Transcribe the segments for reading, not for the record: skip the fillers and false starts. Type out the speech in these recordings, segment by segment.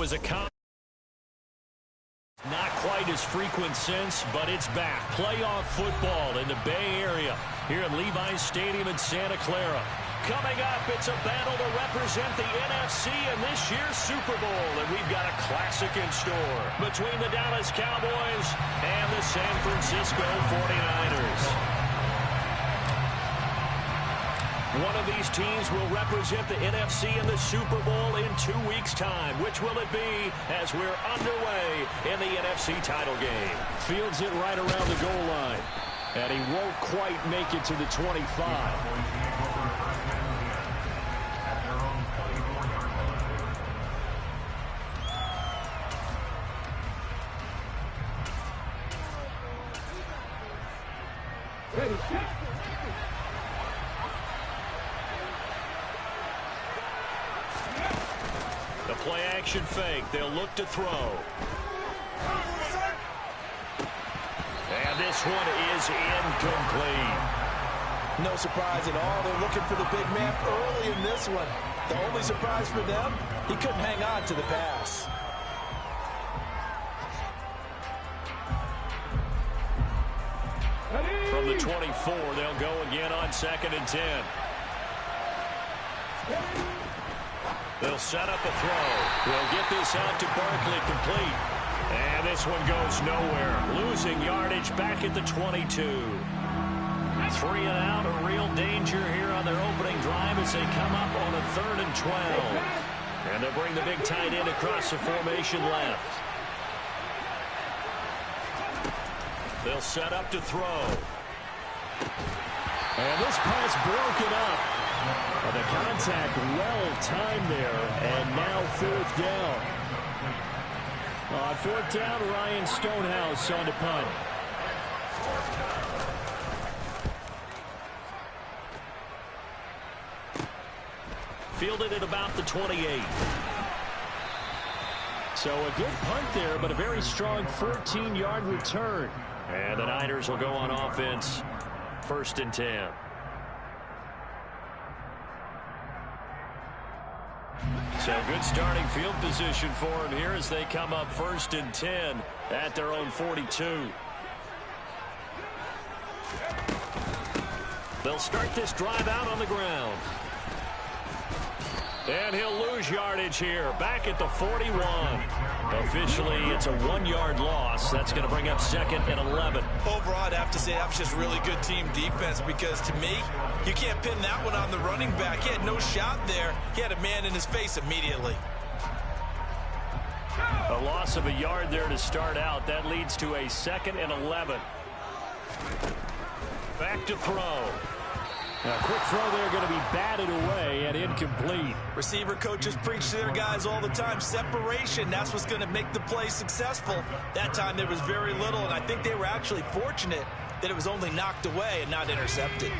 was a not quite as frequent since, but it's back. Playoff football in the Bay Area here at Levi's Stadium in Santa Clara. Coming up, it's a battle to represent the NFC in this year's Super Bowl, and we've got a classic in store between the Dallas Cowboys and the San Francisco 49ers. One of these teams will represent the NFC in the Super Bowl in 2 weeks' time. Which will it be as we're underway in the NFC title game? Fields it right around the goal line, and he won't quite make it to the 25. The play-action fake. They'll look to throw. And this one is incomplete. No surprise at all. They're looking for the big man early in this one. The only surprise for them, he couldn't hang on to the pass. From the 24, they'll go again on 2nd and 10. They'll set up a throw. They'll get this out to Barkley complete. And this one goes nowhere. Losing yardage back at the 22. 3 and out, a real danger here on their opening drive as they come up on a 3rd and 12. And they'll bring the big tight end across the formation left. They'll set up to throw. And this pass broken up. The contact well timed there, and now 4th down. On 4th down, Ryan Stonehouse on the punt. Fielded at about the 28. So a good punt there, but a very strong 14-yard return. And the Niners will go on offense. 1st and 10. So good starting field position for them here as they come up 1st and 10 at their own 42. They'll start this drive out on the ground. And he'll lose yardage here, back at the 41. Officially, it's a 1-yard loss. That's going to bring up 2nd and 11. Overall, I'd have to say that was just really good team defense because, to me, you can't pin that one on the running back. He had no shot there. He had a man in his face immediately. A loss of a yard there to start out. That leads to a 2nd and 11. Back to throw. A quick throw there going to be batted away and incomplete. Receiver coaches preach to their guys all the time. Separation, that's what's going to make the play successful. That time there was very little, and I think they were actually fortunate that it was only knocked away and not intercepted.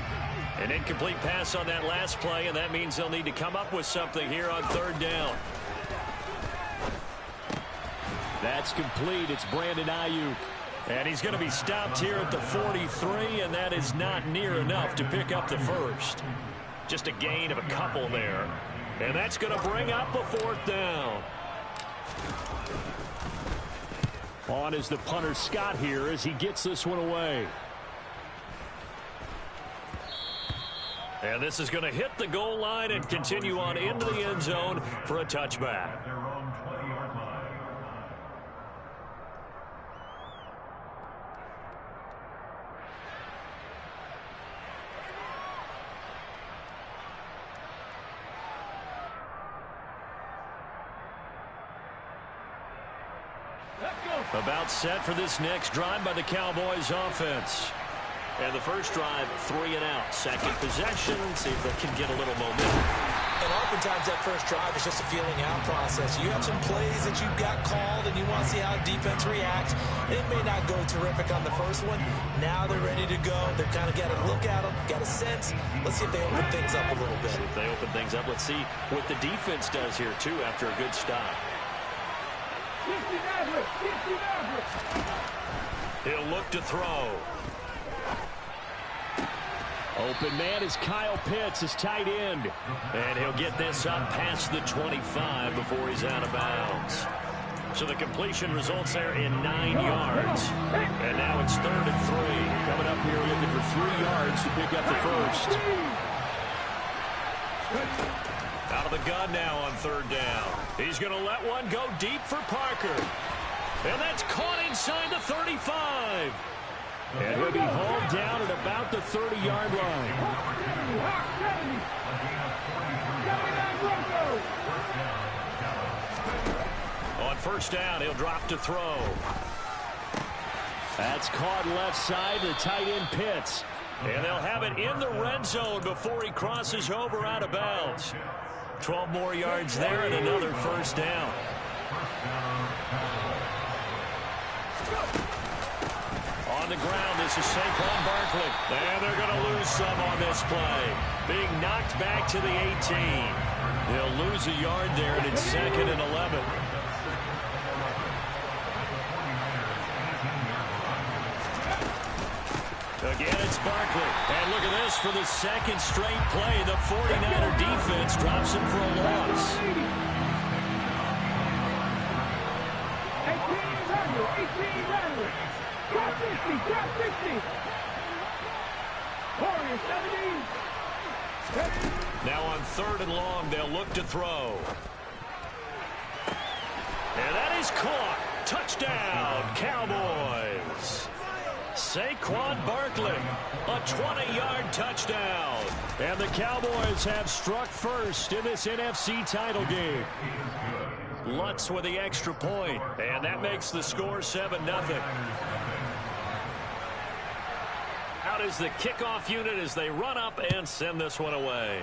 An incomplete pass on that last play, and that means they'll need to come up with something here on 3rd down. That's complete. It's Brandon Ayuk. And he's going to be stopped here at the 43, and that is not near enough to pick up the first. Just a gain of a couple there. And that's going to bring up a 4th down. On is the punter Scott here as he gets this one away. And this is going to hit the goal line and continue on into the end zone for a touchback. About set for this next drive by the Cowboys offense. And the first drive, 3 and out. Second possession, see if they can get a little momentum. And oftentimes that first drive is just a feeling out process. You have some plays that you've got called and you want to see how defense reacts. It may not go terrific on the first one. Now they're ready to go. They've kind of got to look at them, got a sense. Let's see if they open things up a little bit. See if they open things up. Let's see what the defense does here, too, after a good stop. He'll look to throw. Open man is Kyle Pitts, his tight end. And he'll get this up past the 25 before he's out of bounds. So the completion results there in 9 yards. And now it's 3rd and 3. Coming up here looking for 3 yards to pick up the first. Out of the gun now on 3rd down. He's going to let one go deep for Parker. And that's caught inside the 35. And he'll be hauled down at about the 30-yard line. On 1st down, he'll drop to throw. That's caught left side to tight end Pitts. And they'll have it in the red zone before he crosses over out of bounds. 12 more yards there and another 1st down. On the ground, this is Saquon Barkley. And they're going to lose some on this play. Being knocked back to the 18. They'll lose a yard there, and it's 2nd and 11. Again, it's Barkley. And look at this for the 2nd straight play. The 49er defense drops him for a loss. 18 Drop 60. Warriors 70. Now on 3rd and long, they'll look to throw. And that is caught. Touchdown, Cowboys. Saquon Barkley, a 20-yard touchdown. And the Cowboys have struck first in this NFC title game. Lutz with the extra point, and that makes the score 7-0. Out is the kickoff unit as they run up and send this one away.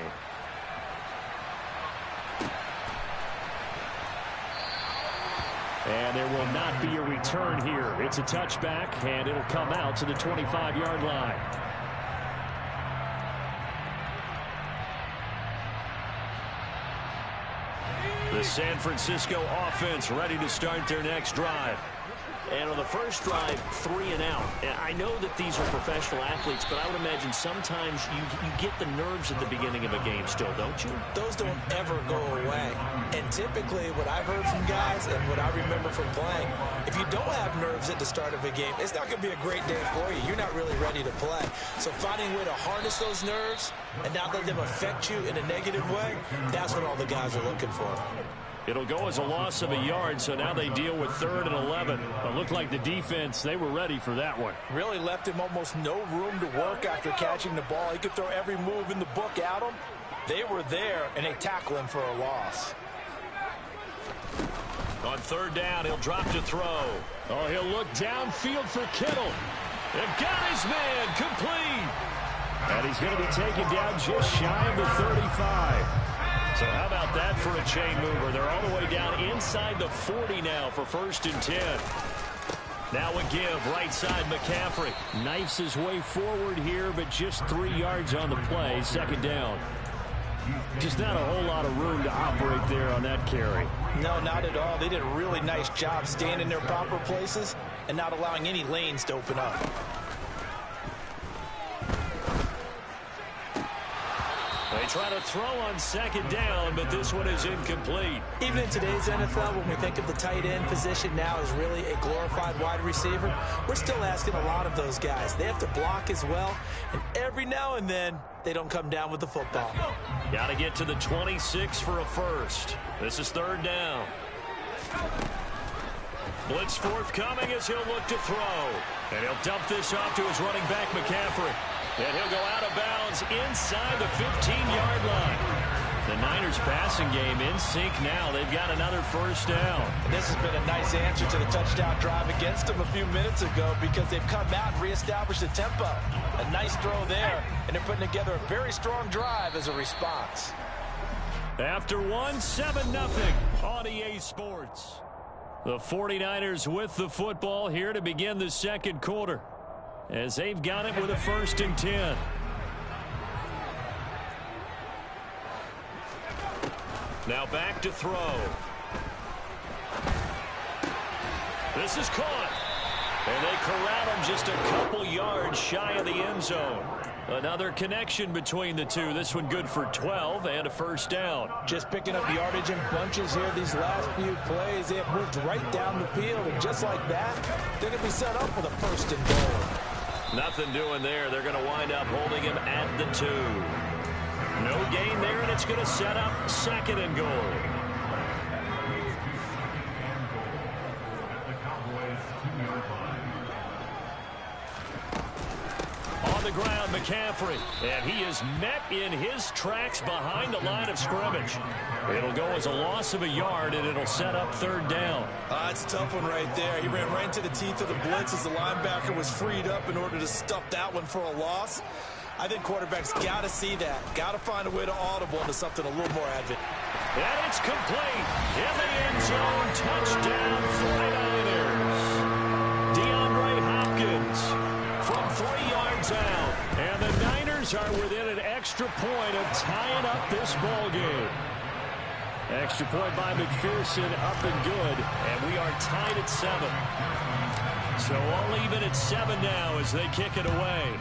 And there will not be a return here. It's a touchback, and it'll come out to the 25-yard line. The San Francisco offense ready to start their next drive. And on the first drive, 3 and out. And I know that these are professional athletes, but I would imagine sometimes you get the nerves at the beginning of a game still, don't you? Those don't ever go away. And typically what I've heard from guys and what I remember from playing, if you don't have nerves at the start of a game, it's not going to be a great day for you. You're not really ready to play. So finding a way to harness those nerves and not let them affect you in a negative way, that's what all the guys are looking for. It'll go as a loss of a yard, so now they deal with 3rd and 11. It looked like the defense, they were ready for that one. Really left him almost no room to work after catching the ball. He could throw every move in the book at him. They were there, and they tackle him for a loss. On 3rd down, he'll drop to throw. Oh, he'll look downfield for Kittle. And got his man complete. And he's going to be taken down just shy of the 35. So how about that for a chain mover? They're all the way down inside the 40 now for 1st and 10. Now a give, right side McCaffrey. Knifes his way forward here, but just 3 yards on the play, 2nd down. Just not a whole lot of room to operate there on that carry. No, not at all. They did a really nice job staying in their proper places and not allowing any lanes to open up. They try to throw on 2nd down, but this one is incomplete. Even in today's NFL, when we think of the tight end position now as really a glorified wide receiver, we're still asking a lot of those guys. They have to block as well, and every now and then, they don't come down with the football. Got to get to the 26 for a first. This is 3rd down. Blitz forthcoming as he'll look to throw. And he'll dump this off to his running back, McCaffrey. And he'll go out of bounds inside the 15-yard line. The Niners passing game in sync now. They've got another 1st down. This has been a nice answer to the touchdown drive against them a few minutes ago because they've come out and reestablished the tempo. A nice throw there, and they're putting together a very strong drive as a response. After 7-0 on EA Sports. The 49ers with the football here to begin the 2nd quarter, as they've got it with a 1st and 10. Now back to throw. This is caught. And they corral him just a couple yards shy of the end zone. Another connection between the two. This one good for 12 and a first down. Just picking up yardage in bunches here these last few plays. They have moved right down the field, and just like that, they're going to be set up with a first and goal. Nothing doing there. They're going to wind up holding him at the 2. No gain there, and it's going to set up second and goal. On the ground, McCaffrey, and he is met in his tracks behind the line of scrimmage. It'll go as a loss of a yard, and it'll set up third down. It's a tough one right there. He ran right into the teeth of the blitz as the linebacker was freed up in order to stuff that one for a loss. I think quarterbacks got to see that. Got to find a way to audible into something a little more advantageous. And it's complete. In the end zone, touchdown 49ers. DeAndre Hopkins from 3 yards out. And the Niners are within an extra point of tying up this ball game. Extra point by McPherson, up and good. And we are tied at 7. So all even at 7 now as they kick it away.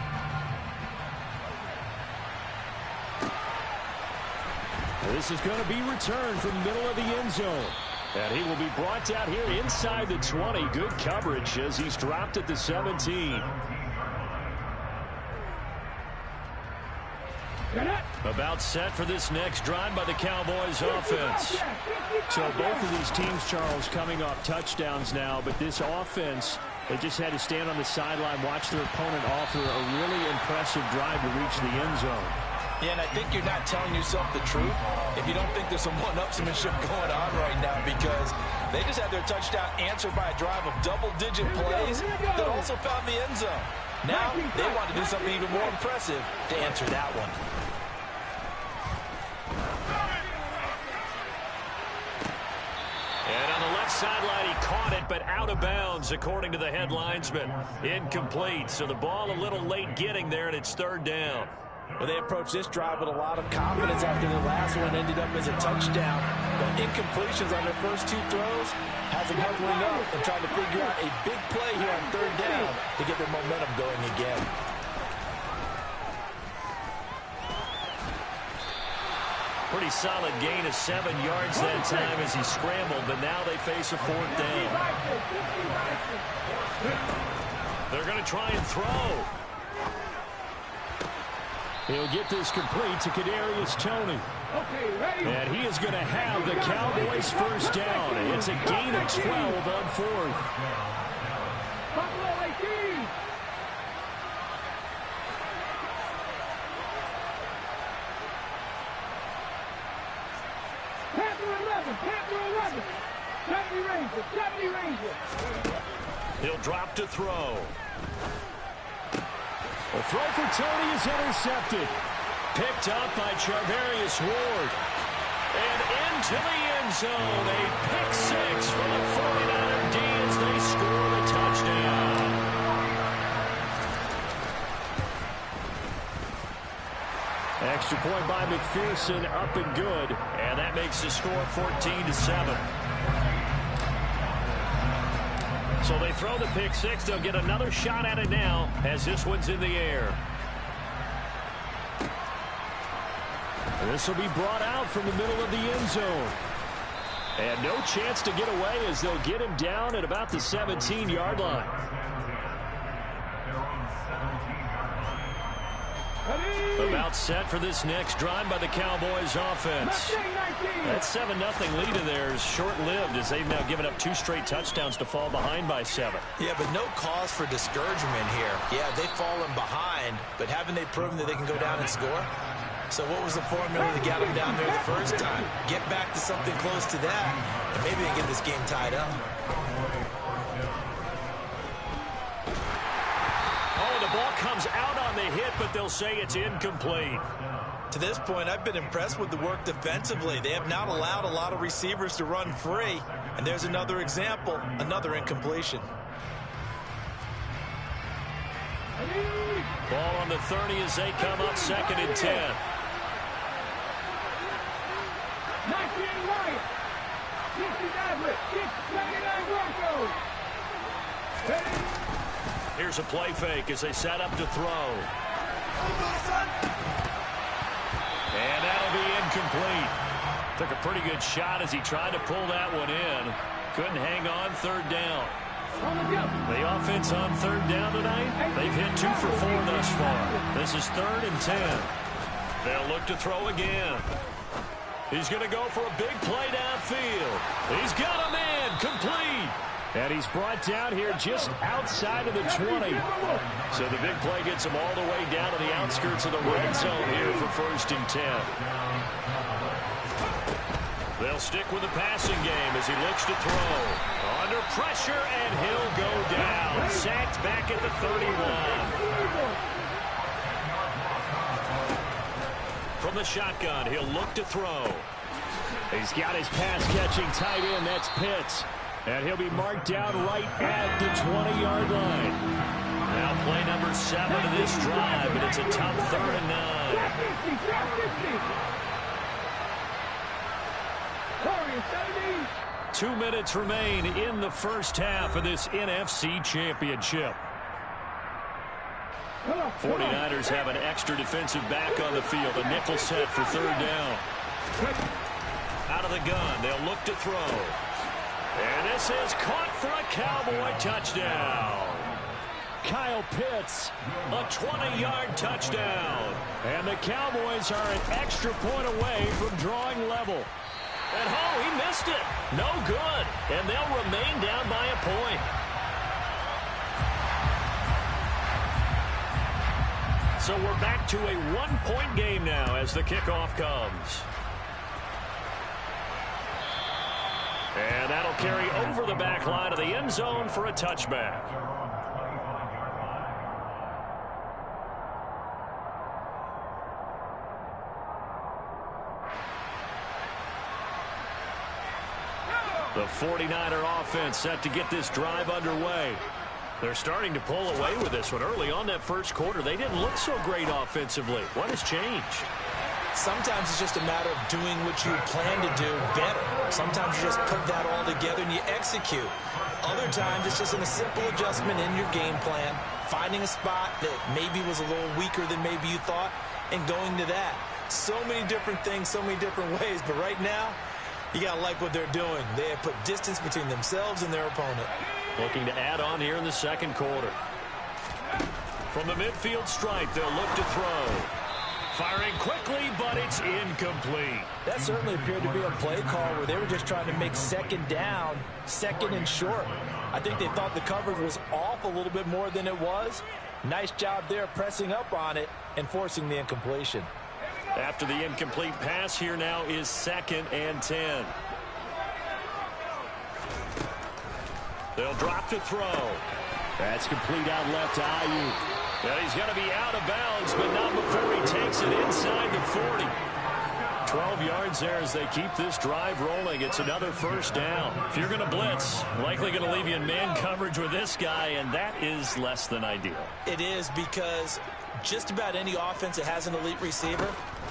This is going to be returned from the middle of the end zone. And he will be brought down here inside the 20. Good coverage as he's dropped at the 17. About set for this next drive by the Cowboys offense. So both of these teams, Charles, coming off touchdowns now, but this offense, they just had to stand on the sideline, watch their opponent offer a really impressive drive to reach the end zone. Yeah, and I think you're not telling yourself the truth if you don't think there's some one-upsmanship going on right now, because they just had their touchdown answered by a drive of double-digit plays that also found the end zone. Now they want to do something even more impressive to answer that one. And on the left sideline, he caught it, but out of bounds, according to the head linesman. Incomplete, so the ball a little late getting there, and it's third down. Well, they approached this drive with a lot of confidence after the last one ended up as a touchdown. But incompletions on their first 2 throws has them huddling up and trying to figure out a big play here on third down to get their momentum going again. Pretty solid gain of 7 yards that time as he scrambled, but now they face a fourth down. They're going to try and throw. He'll get this complete to Kadarius Toney. And he is going to have the Cowboys first down. It's a gain of 12 on fourth. Buffalo 18. Panther 11. Panther 11. 70 Rangers. He'll drop to throw. The throw for Toney is intercepted. Picked up by Charvarius Ward. And into the end zone. A pick 6 for the 49er D as they score the touchdown. Extra point by McPherson, up and good. And that makes the score 14-7. So they throw the pick 6. They'll get another shot at it now as this one's in the air. This will be brought out from the middle of the end zone. And no chance to get away as they'll get him down at about the 17-yard line. About set for this next drive by the Cowboys offense. That 7-0 lead of theirs is short-lived as they've now given up 2 straight touchdowns to fall behind by 7. Yeah, but no cause for discouragement here. Yeah, they've fallen behind, but haven't they proven that they can go down and score? So what was the formula that got them down there the first time? Get back to something close to that, and maybe they can get this game tied up. Oh, the ball comes out on the hit, but they'll say it's incomplete. To this point, I've been impressed with the work defensively. They have not allowed a lot of receivers to run free, and there's another example, another incompletion. Ball on the 30 as they come up 2nd and 10. 19 Wyatt. 69 79 Broncos. Here's a play fake as they set up to throw. And that'll be incomplete. Took a pretty good shot as he tried to pull that one in. Couldn't hang on third down. The offense on third down tonight, they've hit 2 for 4 thus far. This is 3rd and 10. They'll look to throw again. He's going to go for a big play downfield. He's got a man, complete. And he's brought down here just outside of the 20. So the big play gets him all the way down to the outskirts of the red zone here for 1st and 10. They'll stick with the passing game as he looks to throw. Under pressure, and he'll go down. Sacked back at the 31. From the shotgun, he'll look to throw. He's got his pass-catching tight end. That's Pitts. And he'll be marked down right at the 20-yard line. Now play number 7 of this drive, and it's a tough 3rd and 9. 2 minutes remain in the first half of this NFC Championship. 49ers have an extra defensive back on the field. A nickel set for 3rd down. Out of the gun, they'll look to throw. And this is caught for a Cowboy touchdown. Kyle Pitts, a 20-yard touchdown. And the Cowboys are an extra point away from drawing level. And he missed it. No good. And they'll remain down by a point. So we're back to a 1-point game now as the kickoff comes. And that'll carry over the back line of the end zone for a touchback. The 49er offense set to get this drive underway. They're starting to pull away with this one. Early on that first quarter, they didn't look so great offensively. What has changed? Sometimes it's just a matter of doing what you plan to do better. Sometimes you just put that all together and you execute. Other times it's just a simple adjustment in your game plan, finding a spot that maybe was a little weaker than maybe you thought, and going to that. So many different things, so many different ways, but right now, you got to like what they're doing. They have put distance between themselves and their opponent. Looking to add on here in the second quarter. From the midfield stripe, they'll look to throw. Firing quickly, but it's incomplete. That certainly appeared to be a play call where they were just trying to make second down, second and short. I think they thought the coverage was off a little bit more than it was. Nice job there pressing up on it and forcing the incompletion. After the incomplete pass, here now is 2nd and 10. They'll drop to throw. That's complete out left to Ayuk. Yeah, he's going to be out of bounds, but not before he takes it inside the 40. 12 yards there as they keep this drive rolling. It's another first down. If you're going to blitz, likely going to leave you in man coverage with this guy, and that is less than ideal. It is, because just about any offense that has an elite receiver,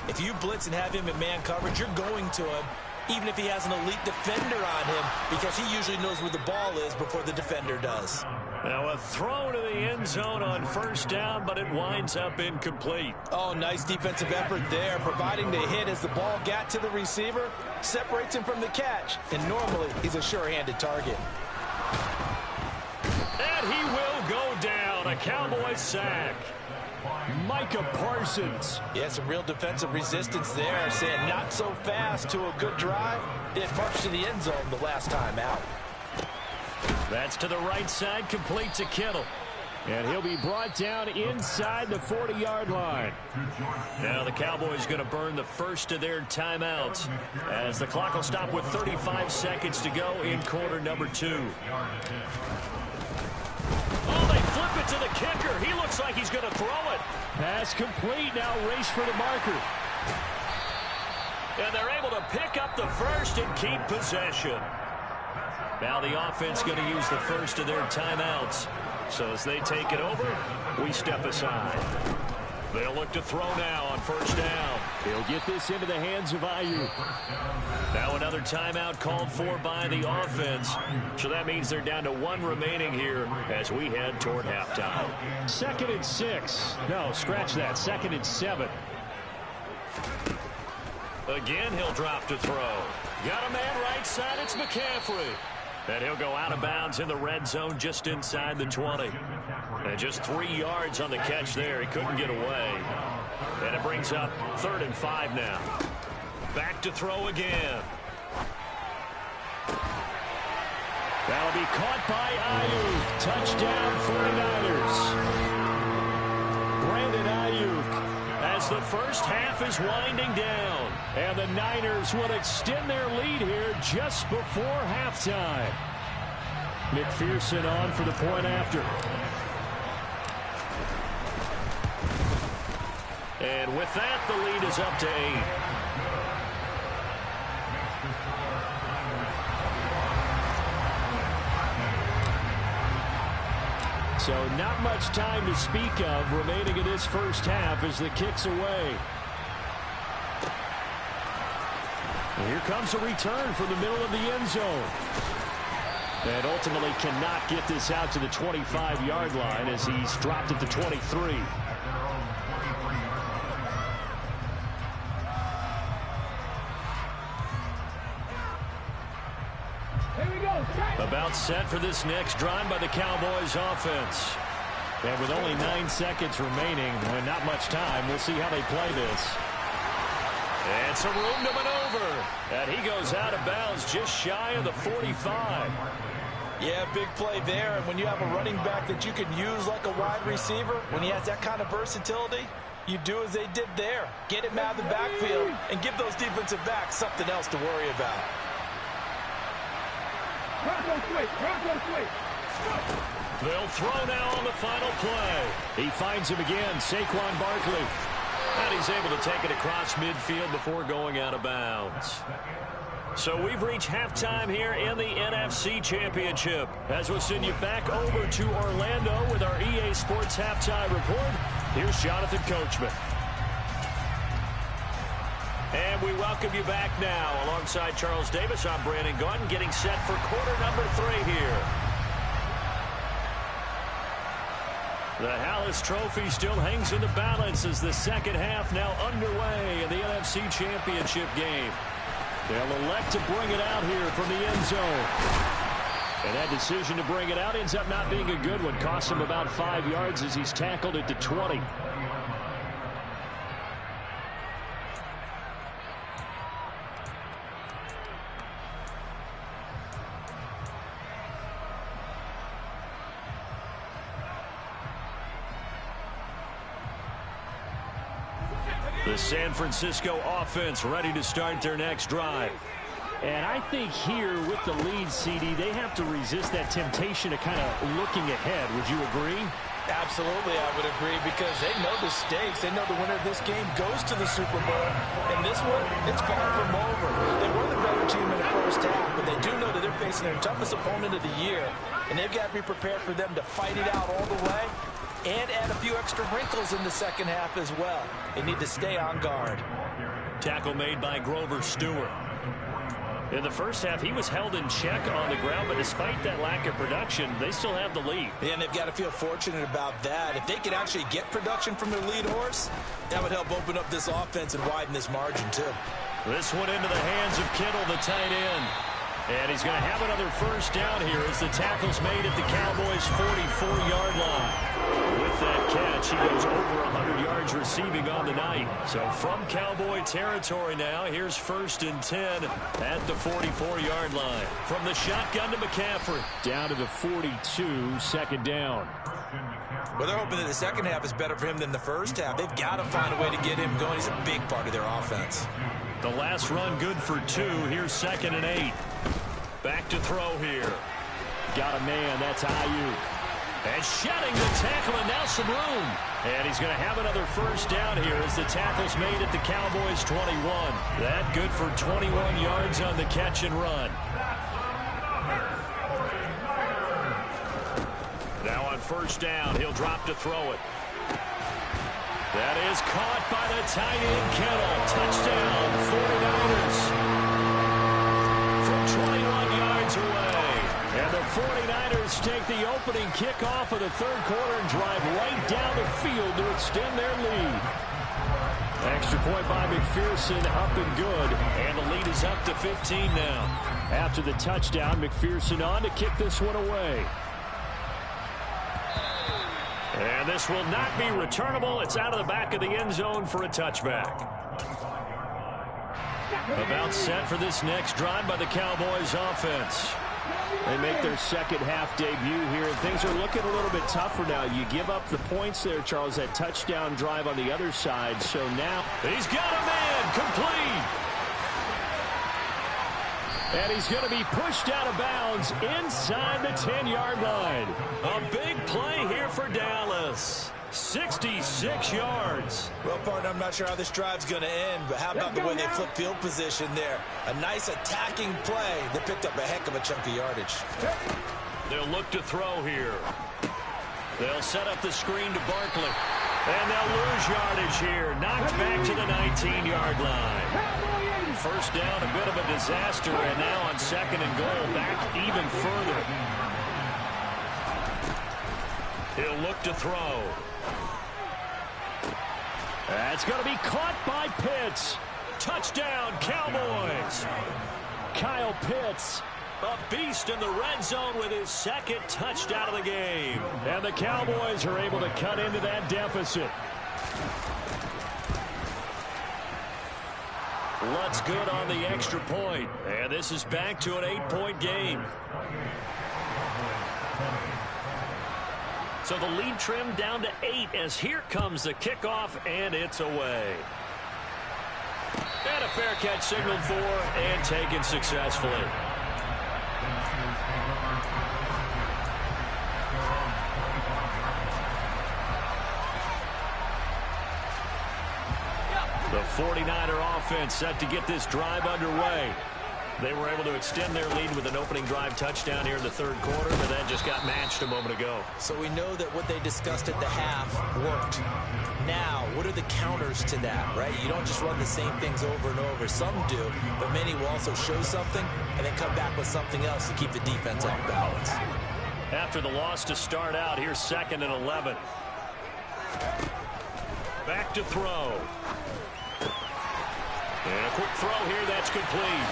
if you blitz and have him in man coverage, you're going to him, even if he has an elite defender on him, because he usually knows where the ball is before the defender does. Now a throw to the end zone on first down, but it winds up incomplete. Oh, nice defensive effort there, providing the hit as the ball got to the receiver, separates him from the catch, and normally he's a sure-handed target. And he will go down, a Cowboy sack. Micah Parsons. Yeah, some real defensive resistance there, saying not so fast to a good drive. Did march to the end zone the last time out. That's to the right side, complete to Kittle. And he'll be brought down inside the 40-yard line. Now the Cowboys going to burn the first of their timeouts as the clock will stop with 35 seconds to go in quarter number 2. Oh, they flip it to the kicker. He looks like he's going to throw it. Pass complete. Now race for the marker. And they're able to pick up the first and keep possession. Now the offense going to use the first of their timeouts. So as they take it over, we step aside. They'll look to throw now on first down. He'll get this into the hands of Ayuk. Now another timeout called for by the offense. So that means they're down to 1 remaining here as we head toward halftime. 2nd and 6. No, scratch that. 2nd and 7. Again, he'll drop to throw. Got a man right side. It's McCaffrey. And he'll go out of bounds in the red zone just inside the 20. And just 3 yards on the catch there. He couldn't get away. And it brings up 3rd and 5 now. Back to throw again. That'll be caught by Ayuk. Touchdown 49ers. Brandon Ayuk. As the first half is winding down. And the Niners will extend their lead here just before halftime. McPherson on for the point after. And with that, the lead is up to 8. So not much time to speak of remaining in this first half as the kick's away. And here comes a return from the middle of the end zone. And ultimately cannot get this out to the 25-yard line as he's dropped at the 23. About set for this next drive by the Cowboys offense. And with only 9 seconds remaining and not much time, we'll see how they play this. And some room to maneuver. And he goes out of bounds just shy of the 45. Yeah, big play there. And when you have a running back that you can use like a wide receiver, when he has that kind of versatility, you do as they did there. Get him out of the backfield and give those defensive backs something else to worry about. They'll throw now on the final play. He finds him again, Saquon Barkley. And he's able to take it across midfield before going out of bounds. So we've reached halftime here in the NFC Championship. As we'll send you back over to Orlando with our EA Sports Halftime Report, here's Jonathan Coachman. And we welcome you back now. Alongside Charles Davis, I'm Brandon Gaudin, getting set for quarter number 3 here. The Hallis Trophy still hangs in the balance as the second half now underway in the NFC Championship game. They'll elect to bring it out here from the end zone. And that decision to bring it out ends up not being a good one. Cost him about 5 yards as he's tackled at the 20. The San Francisco offense ready to start their next drive. And I think here with the lead, CD, they have to resist that temptation to kind of looking ahead. Would you agree? Absolutely, I would agree, because they know the stakes. They know the winner of this game goes to the Super Bowl. And this one, it's far from over. They were the better team in the first half, but they do know that they're facing their toughest opponent of the year. And they've got to be prepared for them to fight it out all the way and add a few extra wrinkles in the second half as well. They need to stay on guard. Tackle made by Grover Stewart. In the first half, he was held in check on the ground, but despite that lack of production, they still have the lead. And they've got to feel fortunate about that. If they can actually get production from their lead horse, that would help open up this offense and widen this margin, too. This one into the hands of Kittle, the tight end. And he's going to have another first down here as the tackle's made at the Cowboys' 44-yard line. With that catch, he goes over 100 yards receiving on the night. So from Cowboy territory now, here's 1st and 10 at the 44-yard line. From the shotgun to McCaffrey. Down to the 42, 2nd down. Well, they're hoping that the second half is better for him than the first half. They've got to find a way to get him going. He's a big part of their offense. The last run good for 2. Here's 2nd and 8. Back to throw here. Got a man. That's Ayuk. And shedding the tackle, and now some room. And he's going to have another first down here as the tackle's made at the Cowboys' 21. That good for 21 yards on the catch and run. Now on first down, he'll drop to throw it. That is caught by the tight end, Kittle. Touchdown, 49ers. From 21 yards away. And the 49ers take the opening kickoff of the third quarter and drive right down the field to extend their lead. Extra point by McPherson, up and good. And the lead is up to 15 now. After the touchdown, McPherson on to kick this one away. And this will not be returnable. It's out of the back of the end zone for a touchback. About set for this next drive by the Cowboys offense. They make their second half debut here, and things are looking a little bit tougher now. You give up the points there, Charles, that touchdown drive on the other side. So now he's got a man complete. And he's going to be pushed out of bounds inside the 10-yard line. A big play here for Dallas. 66 yards. Well, partner, I'm not sure how this drive's going to end, but how about the way they flip field position there? A nice attacking play that picked up a heck of a chunk of yardage. They'll look to throw here. They'll set up the screen to Barkley. And they'll lose yardage here. Knocked back to the 19-yard line. First down, a bit of a disaster, and now on second and goal, back even further. He'll look to throw. That's going to be caught by Pitts. Touchdown, Cowboys. Kyle Pitts, a beast in the red zone with his second touchdown of the game. And the Cowboys are able to cut into that deficit. Lutz good on the extra point. And this is back to an 8-point game. So the lead trimmed down to 8 as here comes the kickoff, and it's away. And a fair catch signaled for and taken successfully. The 49er offense set to get this drive underway. They were able to extend their lead with an opening drive touchdown here in the third quarter, but that just got matched a moment ago. So we know that what they discussed at the half worked. Now, what are the counters to that, right? You don't just run the same things over and over. Some do, but many will also show something and then come back with something else to keep the defense off balance. After the loss to start out, here's 2nd and 11. Back to throw. And a quick throw here, that's complete.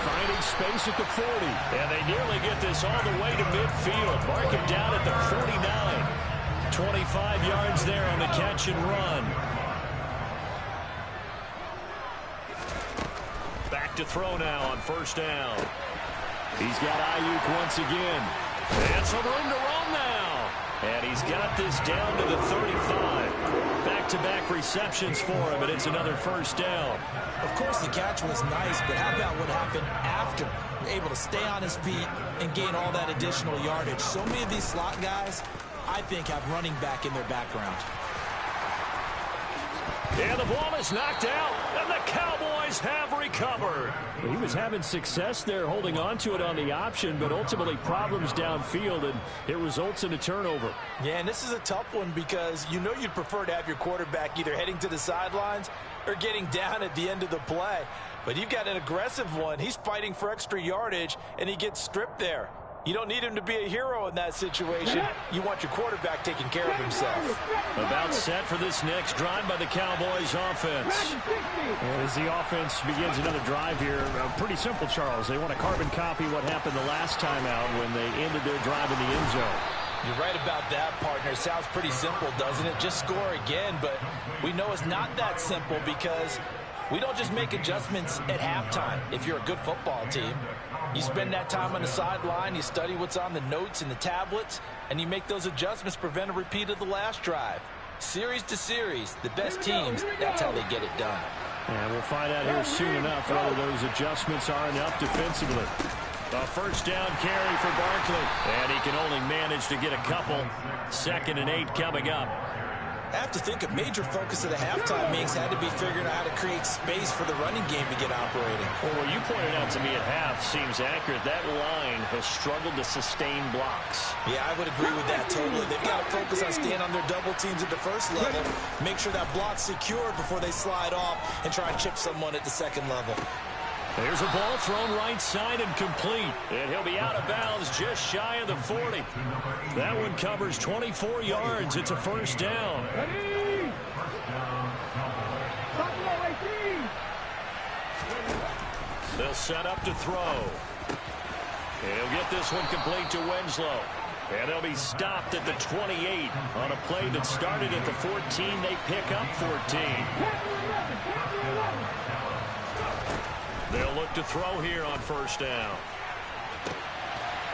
Finding space at the 40. And they nearly get this all the way to midfield. Mark him down at the 49. 25 yards there on the catch and run. Back to throw now on first down. He's got Ayuk once again. And some room to run now. And he's got this down to the 35. Back-to-back receptions for him, and it's another first down. Of course, the catch was nice, but how about what happened after? Able to stay on his feet and gain all that additional yardage. So many of these slot guys, I think, have running back in their background. And the ball is knocked out, and the Cowboys have recovered. Well, he was having success there holding on to it on the option, but ultimately problems downfield, and it results in a turnover. Yeah, and this is a tough one because you know you'd prefer to have your quarterback either heading to the sidelines or getting down at the end of the play. But you've got an aggressive one. He's fighting for extra yardage, and he gets stripped there. You don't need him to be a hero in that situation. You want your quarterback taking care of himself. About set for this next drive by the Cowboys offense. And as the offense begins another drive here, pretty simple, Charles. They want to carbon copy what happened the last time out when they ended their drive in the end zone. You're right about that, partner. Sounds pretty simple, doesn't it? Just score again, but we know it's not that simple because we don't just make adjustments at halftime if you're a good football team. You spend that time on the sideline, you study what's on the notes and the tablets, and you make those adjustments to prevent a repeat of the last drive. Series to series, the best teams, that's how they get it done. And we'll find out here soon enough whether those adjustments are enough defensively. A first down carry for Barkley. And he can only manage to get a couple. 2nd and 8 coming up. I have to think a major focus of the halftime meetings had to be figuring out how to create space for the running game to get operating. Well, what you pointed out to me at half seems accurate. That line has struggled to sustain blocks. Yeah, I would agree with that totally. They've got to focus on staying on their double teams at the first level, make sure that block's secured before they slide off and try and chip someone at the second level. There's a ball thrown right side and complete. And he'll be out of bounds just shy of the 40. That one covers 24 yards. It's a first down. Ready? Buffalo 18. They'll set up to throw. He'll get this one complete to Winslow. And they'll be stopped at the 28 on a play that started at the 14. They pick up 14. They'll look to throw here on first down.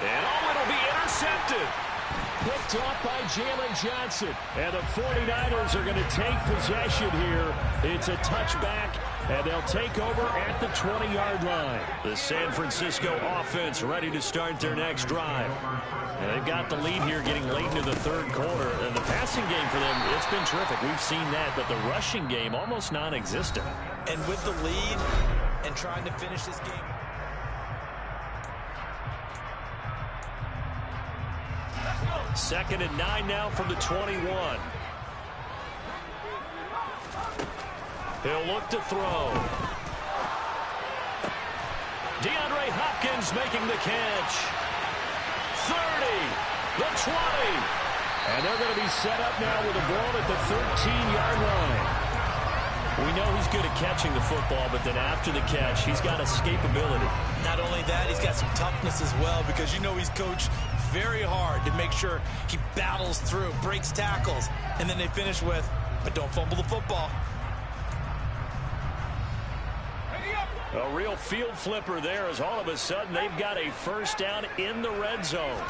And it'll be intercepted. Picked off by Jalen Johnson. And the 49ers are going to take possession here. It's a touchback, and they'll take over at the 20-yard line. The San Francisco offense ready to start their next drive. And they've got the lead here getting late into the third quarter. And the passing game for them, it's been terrific. We've seen that, but the rushing game almost non-existent. And with the lead and trying to finish this game. Second and 9 now from the 21. He'll look to throw. DeAndre Hopkins making the catch. 30, the 20. And they're going to be set up now with a ball at the 13-yard line. We know he's good at catching the football, but then after the catch, he's got escapability. Not only that, he's got some toughness as well, because you know he's coached very hard to make sure he battles through, breaks tackles, and then they finish with, but don't fumble the football. A real field flipper there, as all of a sudden they've got a first down in the red zone.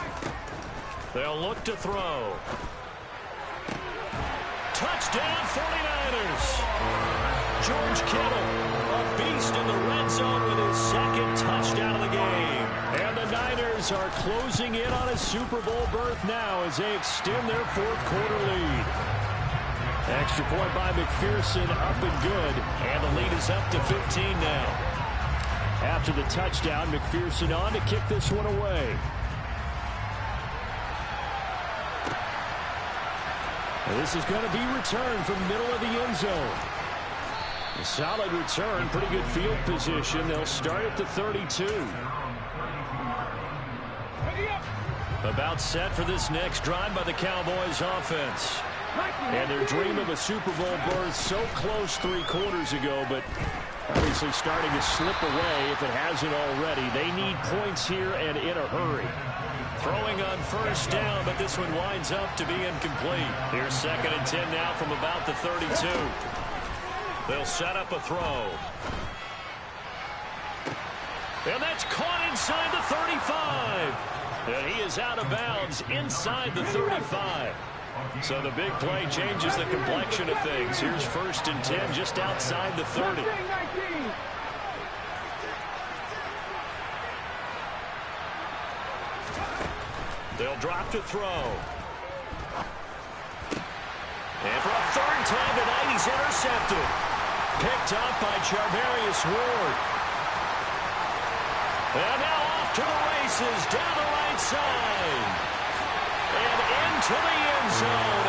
They'll look to throw. Touchdown 49ers. George Kittle, a beast in the red zone with his second touchdown of the game. And the Niners are closing in on a Super Bowl berth now as they extend their fourth quarter lead. Extra point by McPherson, up and good. And the lead is up to 15 now. After the touchdown, McPherson on to kick this one away. And this is going to be returned from middle of the end zone. A solid return, pretty good field position. They'll start at the 32. About set for this next drive by the Cowboys offense. And their dream of a Super Bowl berth so close 3 quarters ago, but obviously starting to slip away if it hasn't already. They need points here and in a hurry. Throwing on first down, but this one winds up to be incomplete. Here's second and 10 now from about the 32. They'll set up a throw. And that's caught inside the 35. And he is out of bounds inside the 35. So the big play changes the complexion of things. Here's first and 10 just outside the 30. They'll drop to throw. And for a third time tonight, he's intercepted. Picked up by Charvarius Ward. And now off to the races down the right side. And into the end zone.